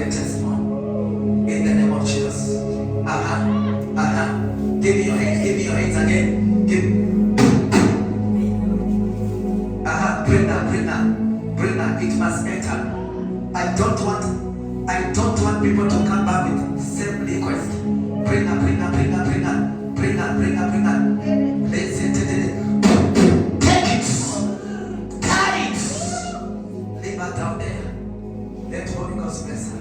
a testimony. In the name of Jesus. Give me your hands. Give me your hands again. Bring her. It must enter. I don't want people to come back with same request. Bring her. Take it. Carry it. Leave her down there. Let Holy Ghost bless her.